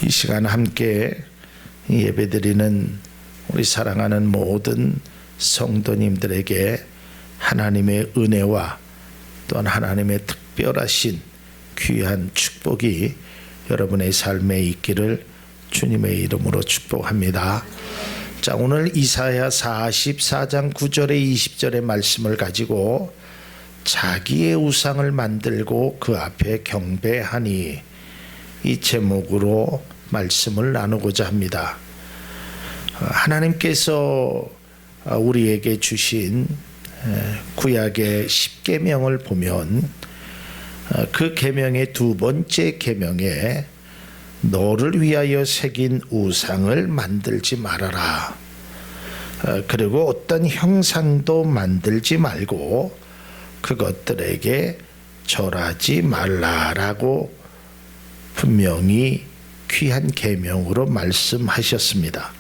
이 시간 함께 예배드리는 우리 사랑하는 모든 성도님들에게 하나님의 은혜와 또한 하나님의 특별하신 귀한 축복이 여러분의 삶에 있기를 주님의 이름으로 축복합니다. 자, 오늘 이사야 44장 9절에 20절의 말씀을 가지고 자기의 우상을 만들고 그 앞에 경배하니 이 제목으로 말씀을 나누고자 합니다. 하나님께서 우리에게 주신 구약의 10계명을 보면 그 계명의 두 번째 계명에 너를 위하여 새긴 우상을 만들지 말아라. 그리고 어떤 형상도 만들지 말고 그것들에게 절하지 말라라고 분명히 귀한 계명으로 말씀하셨습니다.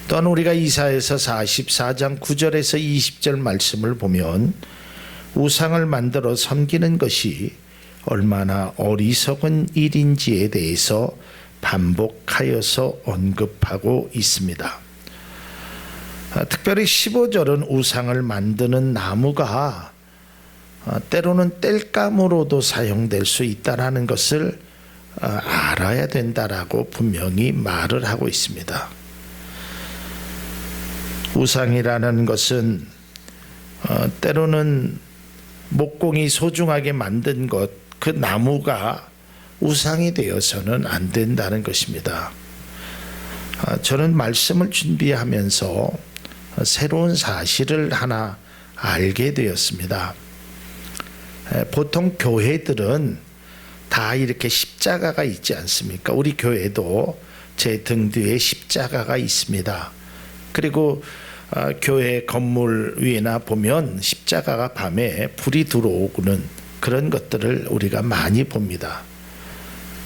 또한 우리가 이사야서 44장 9절에서 20절 말씀을 보면 우상을 만들어 섬기는 것이 얼마나 어리석은 일인지에 대해서 반복하여서 언급하고 있습니다. 특별히 15절은 우상을 만드는 나무가 때로는 땔감으로도 사용될 수 있다는 것을 알아야 된다라고 분명히 말을 하고 있습니다. 우상이라는 것은 때로는 목공이 소중하게 만든 것, 그 나무가 우상이 되어서는 안 된다는 것입니다. 저는 말씀을 준비하면서 새로운 사실을 하나 알게 되었습니다. 보통 교회들은 다 이렇게 십자가가 있지 않습니까? 우리 교회도 제 등 뒤에 십자가가 있습니다. 그리고 교회 건물 위에나 보면 십자가가 밤에 불이 들어오는 그런 것들을 우리가 많이 봅니다.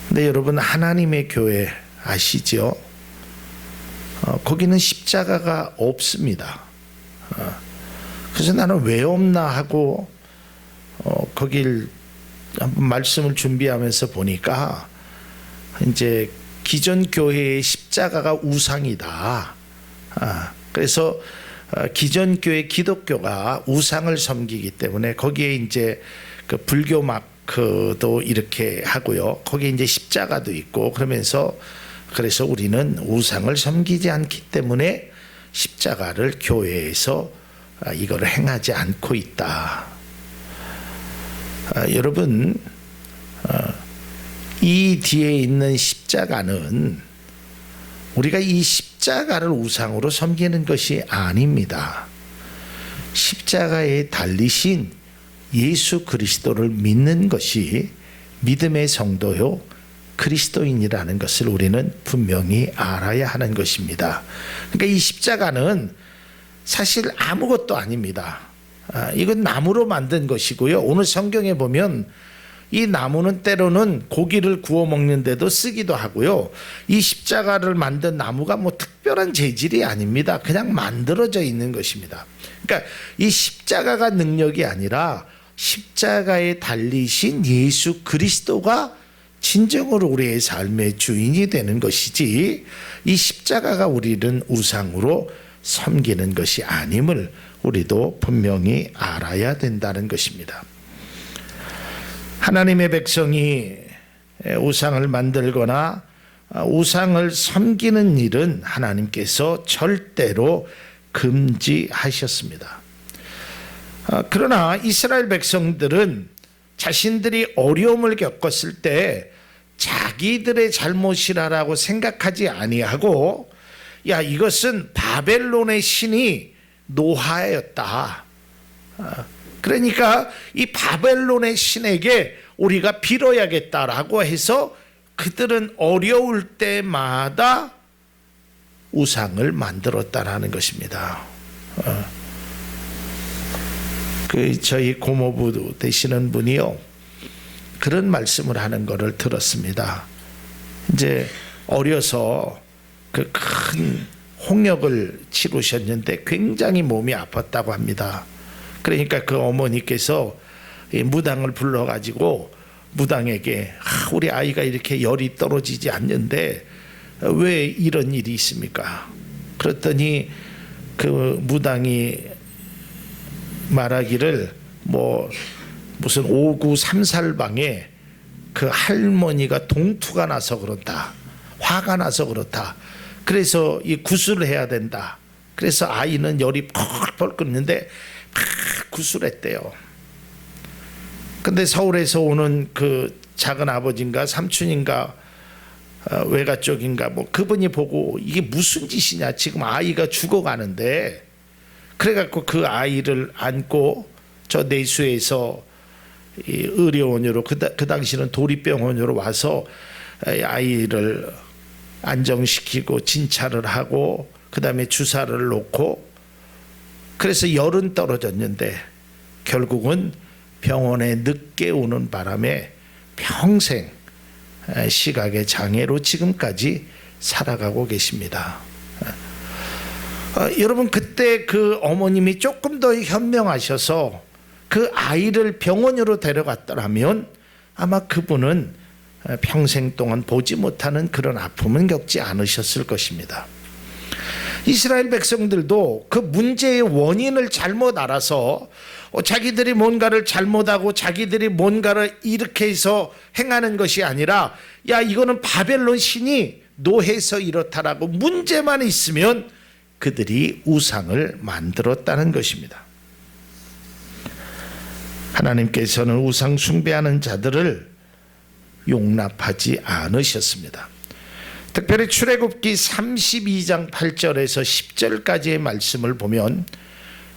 근데 여러분, 하나님의 교회 아시죠? 거기는 십자가가 없습니다. 그래서 나는 왜 없나 하고 거길 한번 말씀을 준비하면서 보니까 이제 기존 교회의 십자가가 우상이다. 그래서 기존 교회 기독교가 우상을 섬기기 때문에 거기에 이제 그 불교 마크도 이렇게 하고요. 거기에 이제 십자가도 있고 그러면서 그래서 우리는 우상을 섬기지 않기 때문에 십자가를 교회에서 이걸 행하지 않고 있다. 여러분, 이 뒤에 있는 십자가는 우리가 이 십자가를 우상으로 섬기는 것이 아닙니다. 십자가에 달리신 예수 그리스도를 믿는 것이 믿음의 성도요 그리스도인이라는 것을 우리는 분명히 알아야 하는 것입니다. 그러니까 이 십자가는 사실 아무것도 아닙니다. 이건 나무로 만든 것이고요. 오늘 성경에 보면 이 나무는 때로는 고기를 구워 먹는데도 쓰기도 하고요. 이 십자가를 만든 나무가 뭐 특별한 재질이 아닙니다. 그냥 만들어져 있는 것입니다. 그러니까 이 십자가가 능력이 아니라 십자가에 달리신 예수 그리스도가 진정으로 우리의 삶의 주인이 되는 것이지 이 십자가가 우리는 우상으로 섬기는 것이 아님을 우리도 분명히 알아야 된다는 것입니다. 하나님의 백성이 우상을 만들거나 우상을 섬기는 일은 하나님께서 절대로 금지하셨습니다. 그러나 이스라엘 백성들은 자신들이 어려움을 겪었을 때 자기들의 잘못이라고 생각하지 아니하고 야, 이것은 바벨론의 신이 노하였다. 그러니까 이 바벨론의 신에게 우리가 빌어야겠다라고 해서 그들은 어려울 때마다 우상을 만들었다라는 것입니다. 저희 고모부 되시는 분이요, 그런 말씀을 하는 것을 들었습니다. 이제 어려서 그 큰 홍역을 치르셨는데 굉장히 몸이 아팠다고 합니다. 그러니까 그 어머니께서 무당을 불러가지고 무당에게 우리 아이가 이렇게 열이 떨어지지 않는데 왜 이런 일이 있습니까? 그랬더니 그 무당이 말하기를 무슨 5구 3살방에 그 할머니가 동투가 나서 그렇다, 화가 나서 그렇다, 그래서 이 구술을 해야 된다, 그래서 아이는 열이 펄펄 끓는데 막 구술했대요. 근데 서울에서 오는 그 작은 아버지인가 삼촌인가 외가 쪽인가 그분이 보고 이게 무슨 짓이냐, 지금 아이가 죽어가는데, 그래갖고 그 아이를 안고 저 내수에서 이 의료원으로 그 당시는 도립병원으로 와서 아이를 안정시키고 진찰을 하고 그 다음에 주사를 놓고, 그래서 열은 떨어졌는데 결국은 병원에 늦게 오는 바람에 평생 시각의 장애로 지금까지 살아가고 계십니다. 여러분, 그때 그 어머님이 조금 더 현명하셔서 그 아이를 병원으로 데려갔더라면 아마 그분은 평생 동안 보지 못하는 그런 아픔은 겪지 않으셨을 것입니다. 이스라엘 백성들도 그 문제의 원인을 잘못 알아서 자기들이 뭔가를 잘못하고 자기들이 뭔가를 이렇게 해서 행하는 것이 아니라, 야, 이거는 바벨론 신이 노해서 이렇다라고 문제만 있으면 그들이 우상을 만들었다는 것입니다. 하나님께서는 우상 숭배하는 자들을 용납하지 않으셨습니다. 특별히 출애굽기 32장 8절에서 10절까지의 말씀을 보면,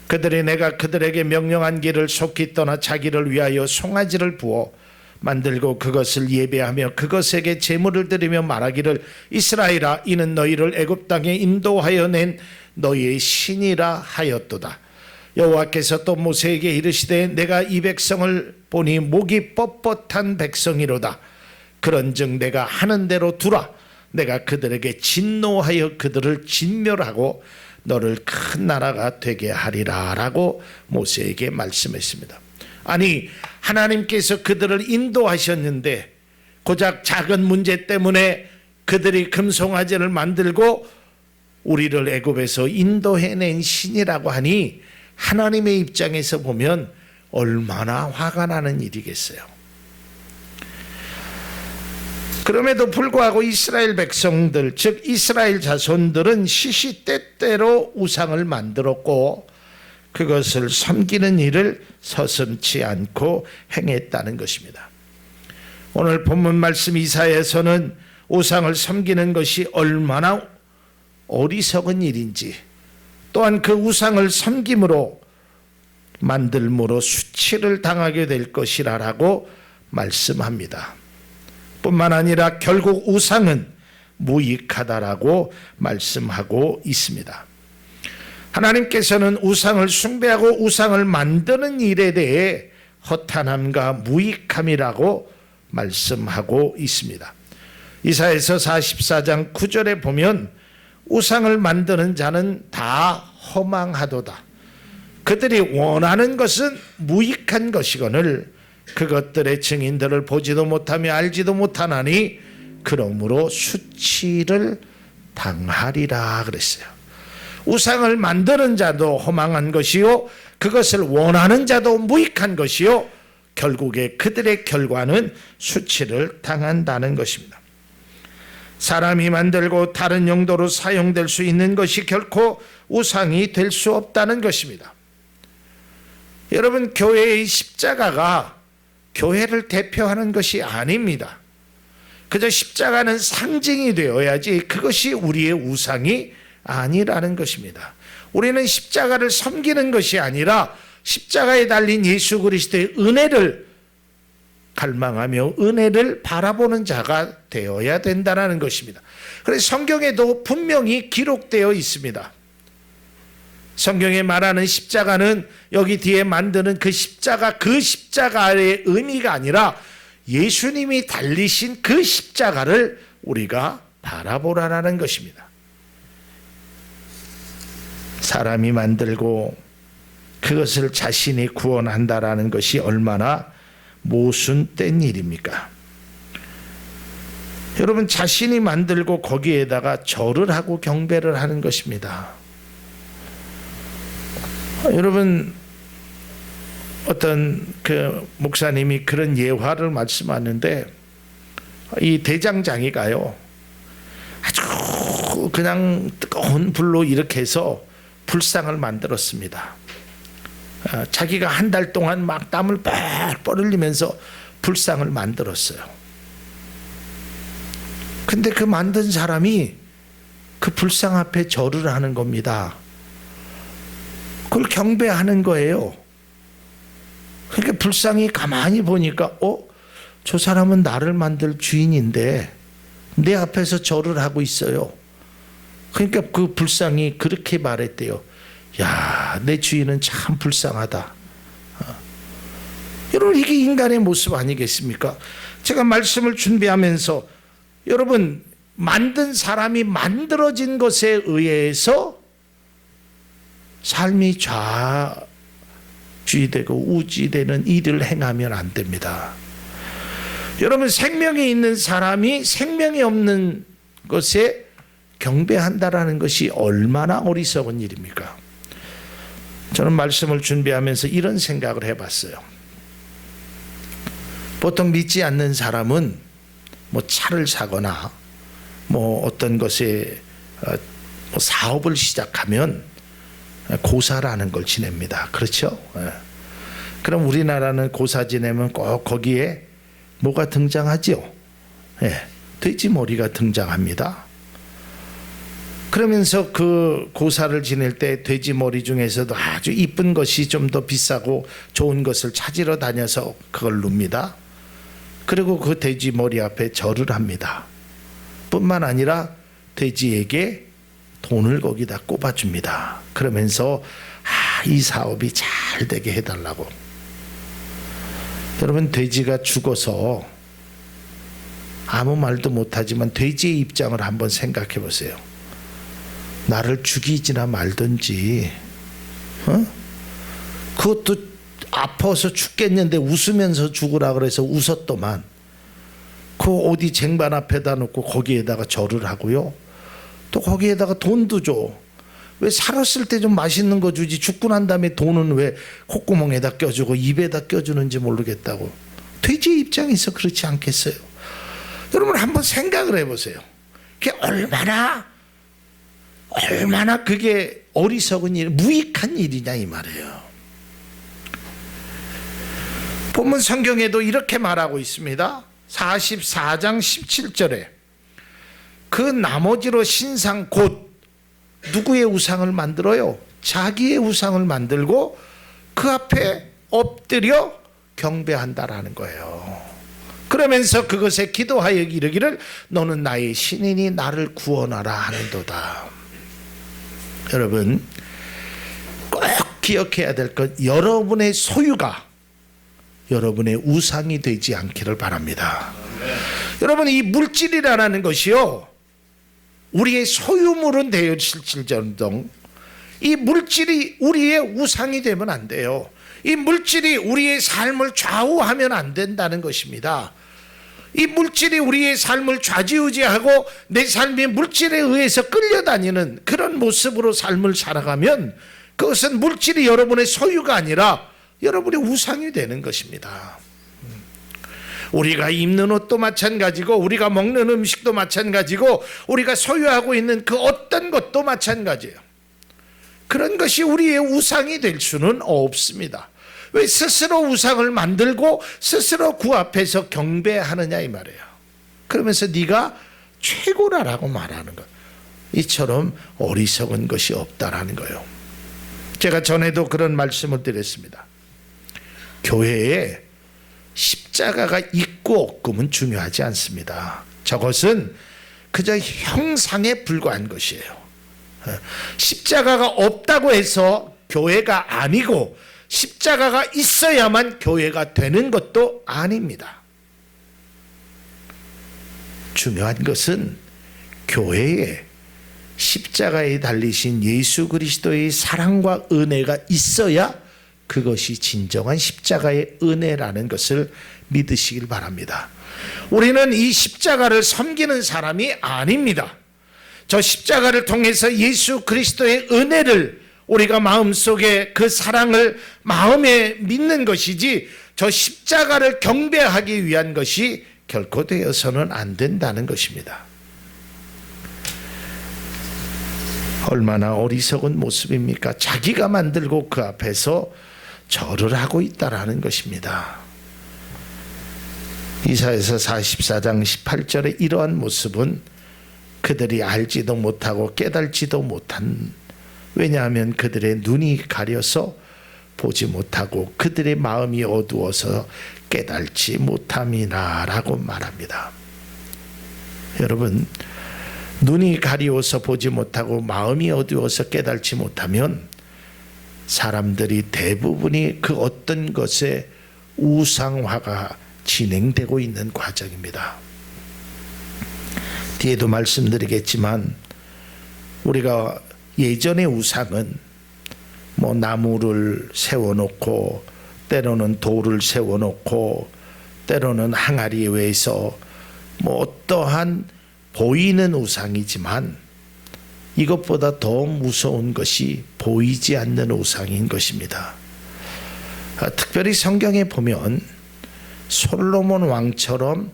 그들이 내가 그들에게 명령한 길을 속히 떠나 자기를 위하여 송아지를 부어 만들고 그것을 예배하며 그것에게 제물을 드리며 말하기를 이스라엘아, 이는 너희를 애굽 땅에 인도하여 낸 너희의 신이라 하였도다. 여호와께서 또 모세에게 이르시되 내가 이 백성을 보니 목이 뻣뻣한 백성이로다. 그런즉 내가 하는 대로 두라. 내가 그들에게 진노하여 그들을 진멸하고 너를 큰 나라가 되게 하리라 라고 모세에게 말씀했습니다. 아니, 하나님께서 그들을 인도하셨는데 고작 작은 문제 때문에 그들이 금송아지를 만들고 우리를 애굽에서 인도해낸 신이라고 하니 하나님의 입장에서 보면 얼마나 화가 나는 일이겠어요. 그럼에도 불구하고 이스라엘 백성들, 즉 이스라엘 자손들은 시시때때로 우상을 만들었고 그것을 섬기는 일을 서슴지 않고 행했다는 것입니다. 오늘 본문 말씀 이사야에서는 우상을 섬기는 것이 얼마나 어리석은 일인지, 또한 그 우상을 섬김으로 만들므로 수치를 당하게 될 것이라고 말씀합니다. 뿐만 아니라 결국 우상은 무익하다라고 말씀하고 있습니다. 하나님께서는 우상을 숭배하고 우상을 만드는 일에 대해 허탄함과 무익함이라고 말씀하고 있습니다. 이사야서 44장 9절에 보면 우상을 만드는 자는 다 허망하도다. 그들이 원하는 것은 무익한 것이거늘 그것들의 증인들을 보지도 못하며 알지도 못하나니 그러므로 수치를 당하리라 그랬어요. 우상을 만드는 자도 허망한 것이요 그것을 원하는 자도 무익한 것이요 결국에 그들의 결과는 수치를 당한다는 것입니다. 사람이 만들고 다른 용도로 사용될 수 있는 것이 결코 우상이 될 수 없다는 것입니다. 여러분, 교회의 십자가가 교회를 대표하는 것이 아닙니다. 그저 십자가는 상징이 되어야지 그것이 우리의 우상이 아니라는 것입니다. 우리는 십자가를 섬기는 것이 아니라 십자가에 달린 예수 그리스도의 은혜를 갈망하며 은혜를 바라보는 자가 되어야 된다는 것입니다. 그래서 성경에도 분명히 기록되어 있습니다. 성경에 말하는 십자가는 여기 뒤에 만드는 그 십자가의 의미가 아니라 예수님이 달리신 그 십자가를 우리가 바라보라는 것입니다. 사람이 만들고 그것을 자신이 구원한다라는 것이 얼마나 모순된 일입니까? 여러분, 자신이 만들고 거기에다가 절을 하고 경배를 하는 것입니다. 여러분, 어떤 그 목사님이 그런 예화를 말씀하는데, 이 대장장이가요, 아주 그냥 뜨거운 불로 이렇게 해서 불상을 만들었습니다. 자기가 한 달 동안 막 땀을 뻘뻘 흘리면서 불상을 만들었어요. 근데 그 만든 사람이 그 불상 앞에 절을 하는 겁니다. 그걸 경배하는 거예요. 그러니까 불상이 가만히 보니까 저 사람은 나를 만들 주인인데 내 앞에서 절을 하고 있어요. 그러니까 그 불상이 그렇게 말했대요. 야, 내 주인은 참 불쌍하다. 여러분, 이게 인간의 모습 아니겠습니까? 제가 말씀을 준비하면서 여러분, 만든 사람이 만들어진 것에 의해서 삶이 좌지되고 우지되는 일을 행하면 안 됩니다. 여러분, 생명이 있는 사람이 생명이 없는 것에 경배한다라는 것이 얼마나 어리석은 일입니까? 저는 말씀을 준비하면서 이런 생각을 해봤어요. 보통 믿지 않는 사람은 뭐 차를 사거나 뭐 어떤 것에 사업을 시작하면 고사라는 걸 지냅니다. 그렇죠? 그럼 우리나라는 고사 지내면 꼭 거기에 뭐가 등장하죠? 돼지머리가 등장합니다. 그러면서 그 고사를 지낼 때 돼지머리 중에서도 아주 이쁜 것이 좀 더 비싸고 좋은 것을 찾으러 다녀서 그걸 눕니다. 그리고 그 돼지 머리 앞에 절을 합니다. 뿐만 아니라 돼지에게 돈을 거기다 꼽아줍니다. 그러면서 이 사업이 잘 되게 해달라고. 여러분, 돼지가 죽어서 아무 말도 못하지만 돼지의 입장을 한번 생각해 보세요. 나를 죽이지나 말든지, 그것도 아파서 죽겠는데 웃으면서 죽으라 그래서 웃었더만, 그 어디 쟁반 앞에다 놓고 거기에다가 절을 하고요. 또 거기에다가 돈도 줘. 왜 살았을 때 좀 맛있는 거 주지, 죽고 난 다음에 돈은 왜 콧구멍에다 껴주고 입에다 껴주는지 모르겠다고. 돼지의 입장에서 그렇지 않겠어요? 여러분, 한번 생각을 해보세요. 그게 얼마나 그게 어리석은 일, 무익한 일이냐 이 말이에요. 본문 성경에도 이렇게 말하고 있습니다. 44장 17절에 그 나머지로 신상 곧 누구의 우상을 만들어요? 자기의 우상을 만들고 그 앞에 엎드려 경배한다라는 거예요. 그러면서 그것에 기도하여 이르기를 너는 나의 신이니 나를 구원하라 하는도다. 여러분, 꼭 기억해야 될 것, 여러분의 소유가 여러분의 우상이 되지 않기를 바랍니다. 여러분, 이 물질이라는 것이요, 우리의 소유물은 되어질지언정 이 물질이 우리의 우상이 되면 안 돼요. 이 물질이 우리의 삶을 좌우하면 안 된다는 것입니다. 이 물질이 우리의 삶을 좌지우지하고 내 삶이 물질에 의해서 끌려다니는 그런 모습으로 삶을 살아가면 그것은 물질이 여러분의 소유가 아니라 여러분의 우상이 되는 것입니다. 우리가 입는 옷도 마찬가지고 우리가 먹는 음식도 마찬가지고 우리가 소유하고 있는 그 어떤 것도 마찬가지예요. 그런 것이 우리의 우상이 될 수는 없습니다. 왜 스스로 우상을 만들고 스스로 그 앞에서 경배하느냐 이 말이에요. 그러면서 네가 최고라라고 말하는 것, 이처럼 어리석은 것이 없다라는 거예요. 제가 전에도 그런 말씀을 드렸습니다. 교회에 십자가가 있고 없음은 중요하지 않습니다. 저것은 그저 형상에 불과한 것이에요. 십자가가 없다고 해서 교회가 아니고 십자가가 있어야만 교회가 되는 것도 아닙니다. 중요한 것은 교회에 십자가에 달리신 예수 그리스도의 사랑과 은혜가 있어야 그것이 진정한 십자가의 은혜라는 것을 믿으시길 바랍니다. 우리는 이 십자가를 섬기는 사람이 아닙니다. 저 십자가를 통해서 예수 그리스도의 은혜를 우리가 마음속에 그 사랑을 마음에 믿는 것이지 저 십자가를 경배하기 위한 것이 결코 되어서는 안 된다는 것입니다. 얼마나 어리석은 모습입니까? 자기가 만들고 그 앞에서 절을 하고 있다라는 것입니다. 이사야서 44장 18절의 이러한 모습은 그들이 알지도 못하고 깨달지도 못한, 왜냐하면 그들의 눈이 가려서 보지 못하고 그들의 마음이 어두워서 깨달지 못함이나 라고 말합니다. 여러분, 눈이 가리워서 보지 못하고 마음이 어두워서 깨달지 못하면 사람들이 대부분이 그 어떤 것에 우상화가 진행되고 있는 과정입니다. 뒤에도 말씀드리겠지만 우리가 예전의 우상은 뭐 나무를 세워놓고 때로는 돌을 세워놓고 때로는 항아리 위에서 뭐 어떠한 보이는 우상이지만 이것보다 더 무서운 것이 보이지 않는 우상인 것입니다. 특별히 성경에 보면 솔로몬 왕처럼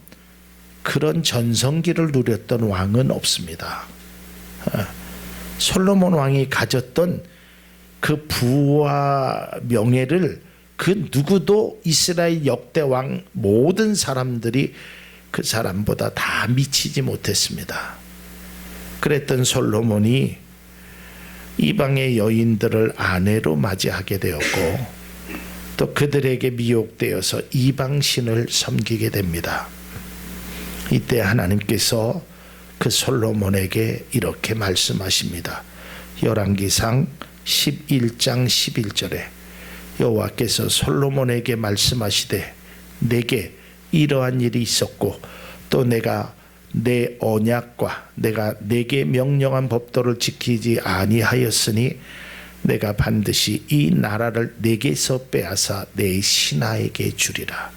그런 전성기를 누렸던 왕은 없습니다. 솔로몬 왕이 가졌던 그 부와 명예를 그 누구도 이스라엘 역대 왕 모든 사람들이 그 사람보다 다 미치지 못했습니다. 그랬던 솔로몬이 이방의 여인들을 아내로 맞이하게 되었고 또 그들에게 미혹되어서 이방신을 섬기게 됩니다. 이때 하나님께서 그 솔로몬에게 이렇게 말씀하십니다. 열왕기상 11장 11절에 여호와께서 솔로몬에게 말씀하시되 내게 이러한 일이 있었고 또 내가 내 언약과 내가 내게 명령한 법도를 지키지 아니하였으니 내가 반드시 이 나라를 내게서 빼앗아 내 신하에게 주리라.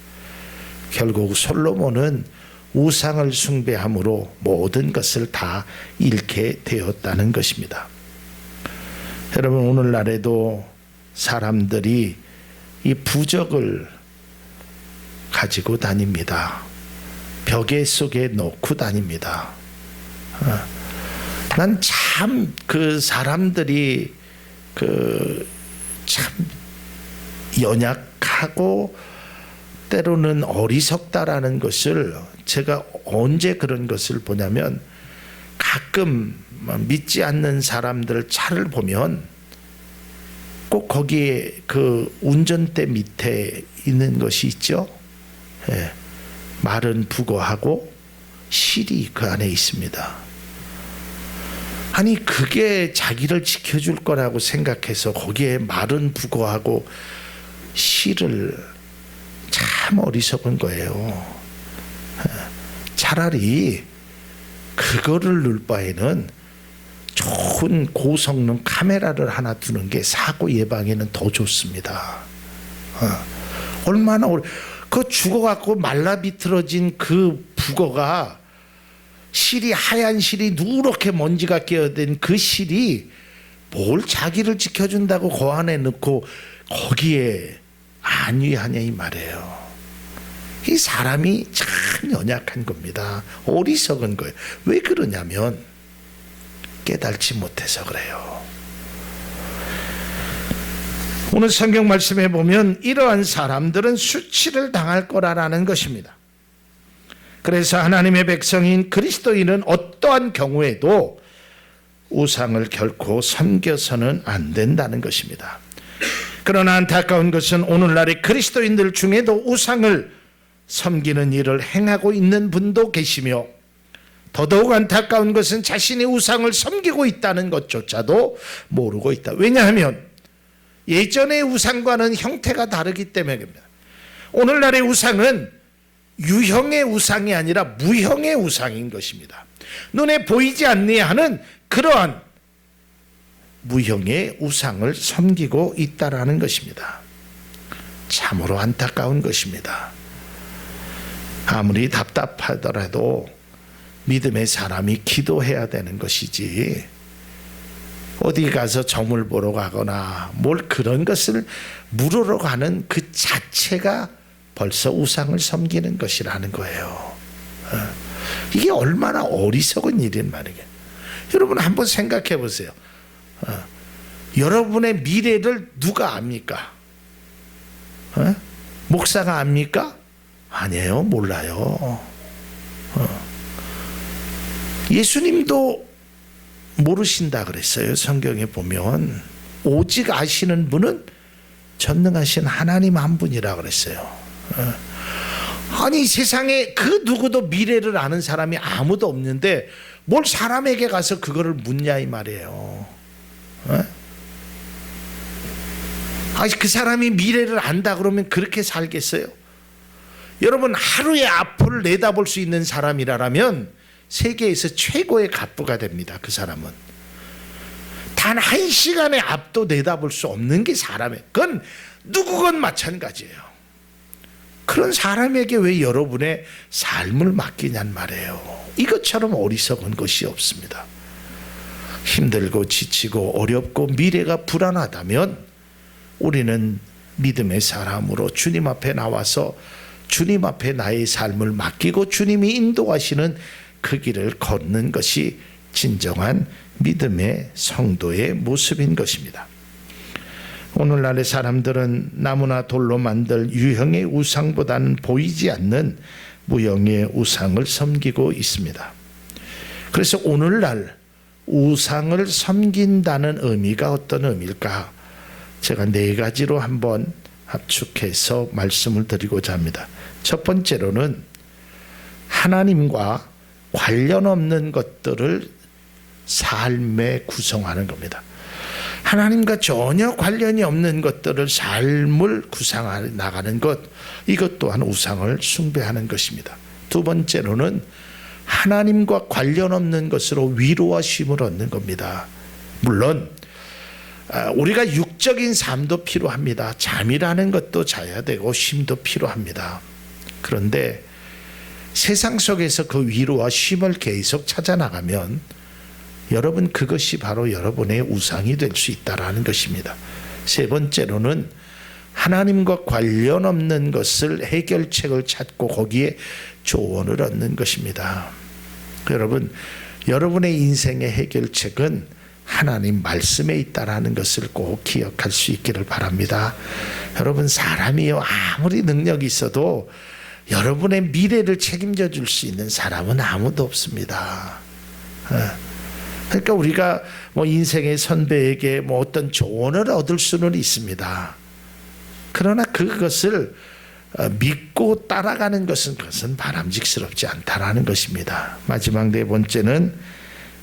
결국 솔로몬은 우상을 숭배함으로 모든 것을 다 잃게 되었다는 것입니다. 여러분, 오늘날에도 사람들이 이 부적을 가지고 다닙니다. 벽에 속에 넣고 다닙니다. 난 참 그 사람들이 참 연약하고 때로는 어리석다라는 것을 제가 언제 그런 것을 보냐면 가끔 믿지 않는 사람들 차를 보면 꼭 거기에 그 운전대 밑에 있는 것이 있죠. 예, 말은 북어하고 실이 그 안에 있습니다. 아니 그게 자기를 지켜줄 거라고 생각해서 거기에 말은 북어하고 실을, 참 어리석은 거예요. 차라리 그거를 넣을 바에는 좋은 고성능 카메라를 하나 두는 게 사고 예방에는 더 좋습니다. 얼마나 그 죽어갖고 말라비틀어진 그 북어가 실이, 하얀 실이 누렇게 먼지가 끼어든 그 실이 뭘 자기를 지켜준다고 그 안에 넣고 거기에 안위하냐 이 말이에요. 이 사람이 참 연약한 겁니다. 어리석은 거예요. 왜 그러냐면 깨달지 못해서 그래요. 오늘 성경 말씀에 보면 이러한 사람들은 수치를 당할 거라는 것입니다. 그래서 하나님의 백성인 그리스도인은 어떠한 경우에도 우상을 결코 섬겨서는 안 된다는 것입니다. 그러나 안타까운 것은 오늘날의 그리스도인들 중에도 우상을 섬기는 일을 행하고 있는 분도 계시며 더더욱 안타까운 것은 자신이 우상을 섬기고 있다는 것조차도 모르고 있다. 왜냐하면 예전의 우상과는 형태가 다르기 때문입니다. 오늘날의 우상은 유형의 우상이 아니라 무형의 우상인 것입니다. 눈에 보이지 않는 그러한 무형의 우상을 섬기고 있다라는 것입니다. 참으로 안타까운 것입니다. 아무리 답답하더라도 믿음의 사람이 기도해야 되는 것이지, 어디 가서 점을 보러 가거나 뭘 그런 것을 물으러 가는 그 자체가 벌써 우상을 섬기는 것이라는 거예요. 이게 얼마나 어리석은 일인 말이에요. 여러분 한번 생각해 보세요. 여러분의 미래를 누가 압니까? 목사가 압니까? 아니에요. 몰라요. 예수님도 모르신다 그랬어요. 성경에 보면 오직 아시는 분은 전능하신 하나님 한 분이라 그랬어요. 아니 세상에 그 누구도 미래를 아는 사람이 아무도 없는데 뭘 사람에게 가서 그거를 묻냐 이 말이에요. 아니 그 사람이 미래를 안다 그러면 그렇게 살겠어요? 여러분 하루의 앞을 내다볼 수 있는 사람이라면 세계에서 최고의 갑부가 됩니다. 그 사람은 단 한 시간의 앞도 내다볼 수 없는 게 사람이에요. 그건 누구건 마찬가지예요. 그런 사람에게 왜 여러분의 삶을 맡기냔 말이에요. 이것처럼 어리석은 것이 없습니다. 힘들고 지치고 어렵고 미래가 불안하다면 우리는 믿음의 사람으로 주님 앞에 나와서 주님 앞에 나의 삶을 맡기고 주님이 인도하시는 그 길을 걷는 것이 진정한 믿음의 성도의 모습인 것입니다. 오늘날의 사람들은 나무나 돌로 만들 유형의 우상보다는 보이지 않는 무형의 우상을 섬기고 있습니다. 그래서 오늘날 우상을 섬긴다는 의미가 어떤 의미일까? 제가 4가지로 한번 합축해서 말씀을 드리고자 합니다. 첫 번째로는 하나님과 관련 없는 것들을 삶에 구성하는 겁니다. 하나님과 전혀 관련이 없는 것들을 삶을 구상해 나가는 것, 이것 또한 우상을 숭배하는 것입니다. 두 번째로는 하나님과 관련 없는 것으로 위로와 쉼을 얻는 겁니다. 물론 우리가 육적인 삶도 필요합니다. 잠이라는 것도 자야 되고 쉼도 필요합니다. 그런데 세상 속에서 그 위로와 쉼을 계속 찾아나가면 여러분 그것이 바로 여러분의 우상이 될 수 있다는 것입니다. 세 번째로는 하나님과 관련 없는 것을 해결책을 찾고 거기에 조언을 얻는 것입니다. 여러분, 여러분의 인생의 해결책은 하나님 말씀에 있다라는 것을 꼭 기억할 수 있기를 바랍니다. 여러분 사람이요 아무리 능력이 있어도 여러분의 미래를 책임져 줄 수 있는 사람은 아무도 없습니다. 그러니까 우리가 인생의 선배에게 어떤 조언을 얻을 수는 있습니다. 그러나 그것을 믿고 따라가는 그것은 바람직스럽지 않다라는 것입니다. 마지막 4번째는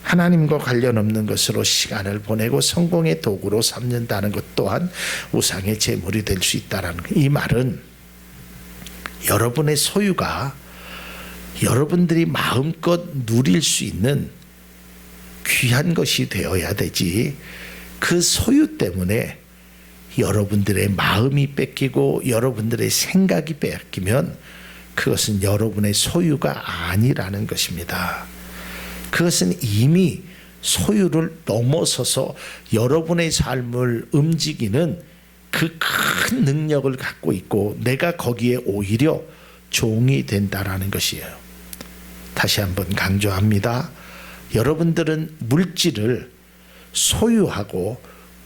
하나님과 관련 없는 것으로 시간을 보내고 성공의 도구로 삼는다는 것 또한 우상의 제물이 될 수 있다는 것. 이 말은 여러분의 소유가 여러분들이 마음껏 누릴 수 있는 귀한 것이 되어야 되지, 그 소유 때문에 여러분들의 마음이 뺏기고 여러분들의 생각이 뺏기면 그것은 여러분의 소유가 아니라는 것입니다. 그것은 이미 소유를 넘어서서 여러분의 삶을 움직이는 그 큰 능력을 갖고 있고 내가 거기에 오히려 종이 된다라는 것이에요. 다시 한번 강조합니다. 여러분들은 물질을 소유하고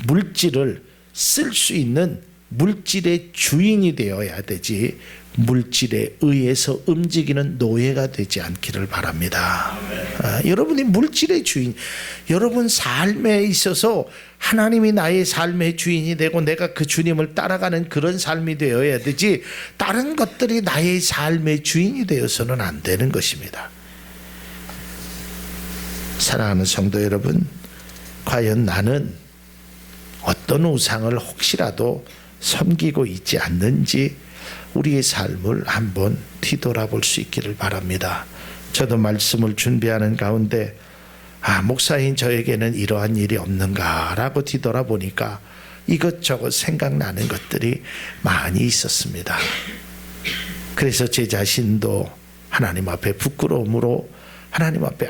물질을 쓸 수 있는 물질의 주인이 되어야 되지 물질에 의해서 움직이는 노예가 되지 않기를 바랍니다. 여러분이 물질의 주인, 여러분 삶에 있어서 하나님이 나의 삶의 주인이 되고 내가 그 주님을 따라가는 그런 삶이 되어야 되지 다른 것들이 나의 삶의 주인이 되어서는 안 되는 것입니다. 사랑하는 성도 여러분, 과연 나는 어떤 우상을 혹시라도 섬기고 있지 않는지 우리의 삶을 한번 뒤돌아볼 수 있기를 바랍니다. 저도 말씀을 준비하는 가운데 목사인 저에게는 이러한 일이 없는가 라고 뒤돌아보니까 이것저것 생각나는 것들이 많이 있었습니다. 그래서 제 자신도 하나님 앞에 부끄러움으로 하나님 앞에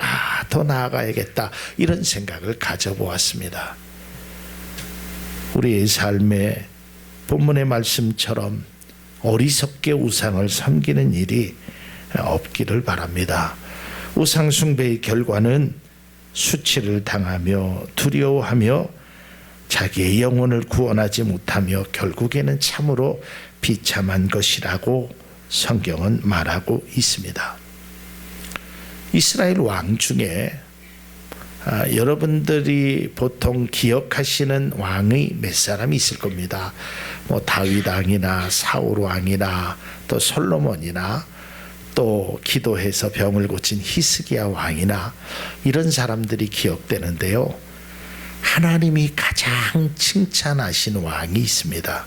더 나아가야겠다 이런 생각을 가져보았습니다. 우리의 삶에 본문의 말씀처럼 어리석게 우상을 섬기는 일이 없기를 바랍니다. 우상 숭배의 결과는 수치를 당하며 두려워하며 자기의 영혼을 구원하지 못하며 결국에는 참으로 비참한 것이라고 성경은 말하고 있습니다. 이스라엘 왕 중에 여러분들이 보통 기억하시는 왕이 몇 사람이 있을 겁니다. 다윗 왕이나 사울 왕이나 또 솔로몬이나 또 기도해서 병을 고친 히스기야 왕이나 이런 사람들이 기억되는데요. 하나님이 가장 칭찬하신 왕이 있습니다.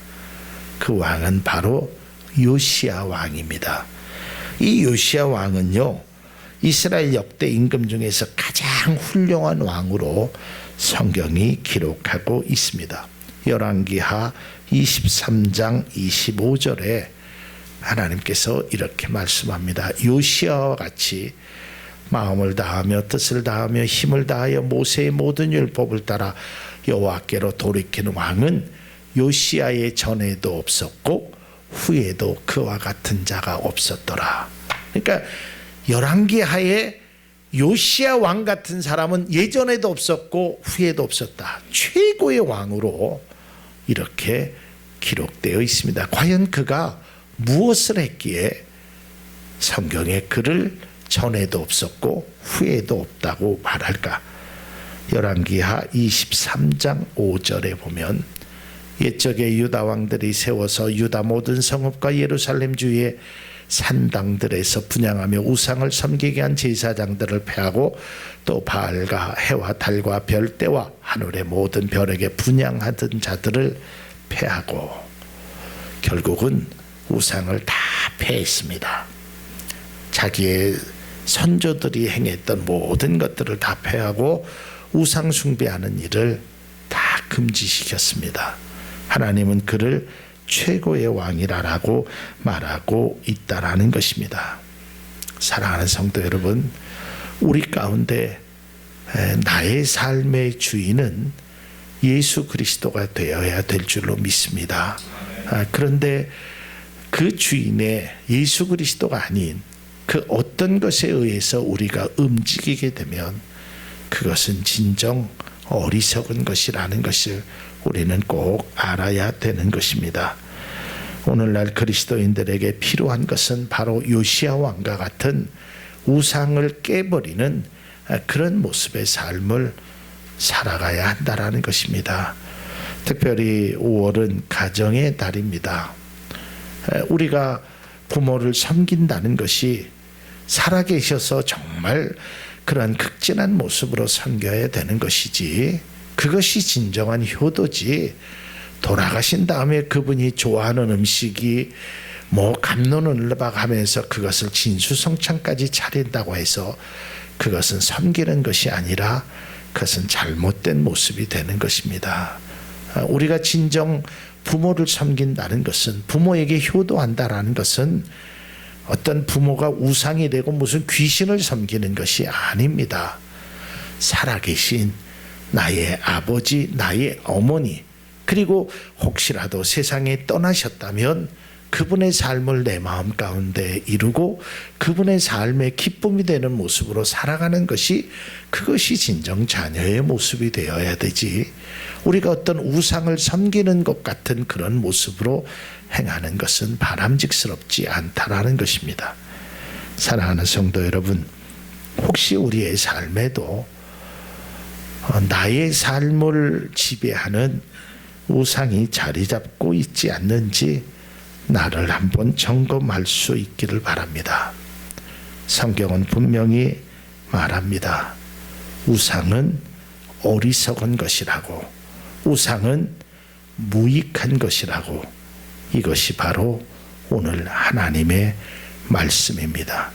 그 왕은 바로 요시야 왕입니다. 이 요시야 왕은요, 이스라엘 역대 임금 중에서 가장 훌륭한 왕으로 성경이 기록하고 있습니다. 열왕기하 23장 25절에 하나님께서 이렇게 말씀합니다. 요시야와 같이 마음을 다하며 뜻을 다하며 힘을 다하여 모세의 모든 율법을 따라 여호와께로 돌이키는 왕은 요시야의 전에도 없었고 후에도 그와 같은 자가 없었더라. 그러니까 열왕기하에 요시야 왕 같은 사람은 예전에도 없었고 후에도 없었다. 최고의 왕으로 이렇게 기록되어 있습니다. 과연 그가 무엇을 했기에 성경에 그를 전에도 없었고 후에도 없다고 말할까? 열왕기하 23장 5절에 보면 옛적에 유다 왕들이 세워서 유다 모든 성읍과 예루살렘 주위에 산당들에서 분향하며 우상을 섬기게 한 제사장들을 패하고 또 바알과 해와 달과 별대와 하늘의 모든 별에게 분향하던 자들을 패하고 결국은 우상을 다 패했습니다. 자기의 선조들이 행했던 모든 것들을 다 패하고 우상 숭배하는 일을 다 금지시켰습니다. 하나님은 그를 최고의 왕이라고 말하고 있다라는 것입니다. 사랑하는 성도 여러분, 우리 가운데 나의 삶의 주인은 예수 그리스도가 되어야 될 줄로 믿습니다. 그런데 그 주인의 예수 그리스도가 아닌 그 어떤 것에 의해서 우리가 움직이게 되면 그것은 진정 어리석은 것이라는 것을 우리는 꼭 알아야 되는 것입니다. 오늘날 그리스도인들에게 필요한 것은 바로 요시야 왕과 같은 우상을 깨버리는 그런 모습의 삶을 살아가야 한다라는 것입니다. 특별히 5월은 가정의 달입니다. 우리가 부모를 섬긴다는 것이 살아계셔서 정말 그런 극진한 모습으로 섬겨야 되는 것이지, 그것이 진정한 효도지, 돌아가신 다음에 그분이 좋아하는 음식이 감론을박 하면서 그것을 진수성찬까지 차린다고 해서 그것은 섬기는 것이 아니라 그것은 잘못된 모습이 되는 것입니다. 우리가 진정 부모를 섬긴다는 것은, 부모에게 효도한다라는 것은 어떤 부모가 우상이 되고 무슨 귀신을 섬기는 것이 아닙니다. 살아계신 나의 아버지, 나의 어머니, 그리고 혹시라도 세상에 떠나셨다면 그분의 삶을 내 마음 가운데 이루고 그분의 삶의 기쁨이 되는 모습으로 살아가는 것이, 그것이 진정 자녀의 모습이 되어야 되지, 우리가 어떤 우상을 섬기는 것 같은 그런 모습으로 행하는 것은 바람직스럽지 않다라는 것입니다. 사랑하는 성도 여러분, 혹시 우리의 삶에도 나의 삶을 지배하는 우상이 자리 잡고 있지 않는지 나를 한번 점검할 수 있기를 바랍니다. 성경은 분명히 말합니다. 우상은 어리석은 것이라고, 우상은 무익한 것이라고. 이것이 바로 오늘 하나님의 말씀입니다.